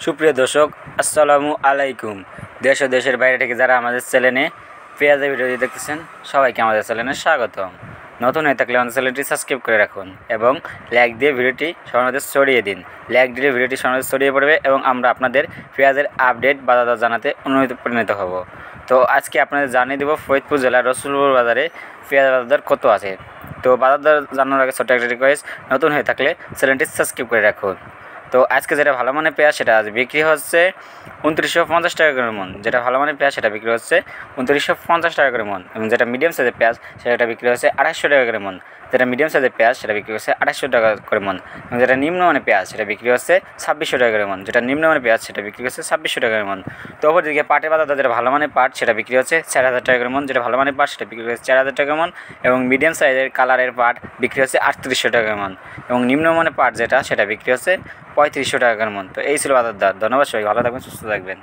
সুপ্রিয় দর্শক, আসসালামু আলাইকুম। দেশ ও দেশের বাইরে থেকে যারা আমাদের চ্যানেলে পেঁয়াজের ভিডিও দেখতেছেন, সবাইকে আমাদের চ্যানেলে স্বাগতম। নতুন হয়ে থাকলে আমাদের চ্যানেলটি সাবস্ক্রাইব করে রাখুন এবং লাইক দিয়ে ভিডিওটি সবার মধ্যে ছড়িয়ে দিন। লাইক দিলে ভিডিওটি সবার মধ্যে ছড়িয়ে পড়বে এবং আমরা আপনাদের পেঁয়াজের আপডেট বাজার দর জানাতে পরিণত হব। তো আজকে আপনাদের জানিয়ে দেবো ফরিদপুর জেলার রসুলপুর বাজারে পেঁয়াজ বাজার দর কত আছে। তো বাজার দর জানানোর আগে ছোট্ট একটা রিকোয়েস্ট, নতুন হয়ে থাকলে চ্যানেলটি সাবস্ক্রাইব করে রাখুন। তো আজকে যেটা ভালো মানের পেঁয়াজ সেটা আজ বিক্রি হচ্ছে 2950 টাকা করে মন। যেটা ভালো মানের পেঁয়াজ সেটা বিক্রি হচ্ছে 2950 টাকা করে মন, এবং যেটা মিডিয়াম সাইজের পেঁয়াজ সেটা বিক্রি হচ্ছে 2800 টাকা করে মন। যেটা মিডিয়াম সাইজের পেঁয়াজ সেটা বিক্রি হচ্ছে 2800 টাকা করে মন, এবং যেটা নিম্নমানের পেঁয়াজ সেটা বিক্রি হচ্ছে 2600 টাকা করে মন। যেটা নিম্নমানের পেঁয়াজ সেটা বিক্রি হচ্ছে 2600 টাকা করে মন। তো অপরদিকে পাটের বাজার যেটা ভালো মানের পাট সেটা বিক্রি হচ্ছে 4000 টাকা করে মন। যেটা ভালো মানের পাট সেটা বিক্রি হচ্ছে 4000 টাকা মন, এবং মিডিয়াম সাইজের কালারের পাট বিক্রি হচ্ছে 3800 টাকা মন, এবং নিম্নমানের পাট যেটা সেটা বিক্রি হচ্ছে 3500 টাকা করে মন। তো এই ছিল বাজার দর। ধন্যবাদ, সবাই ভালো থাকবেন, সুস্থ থাকবেন।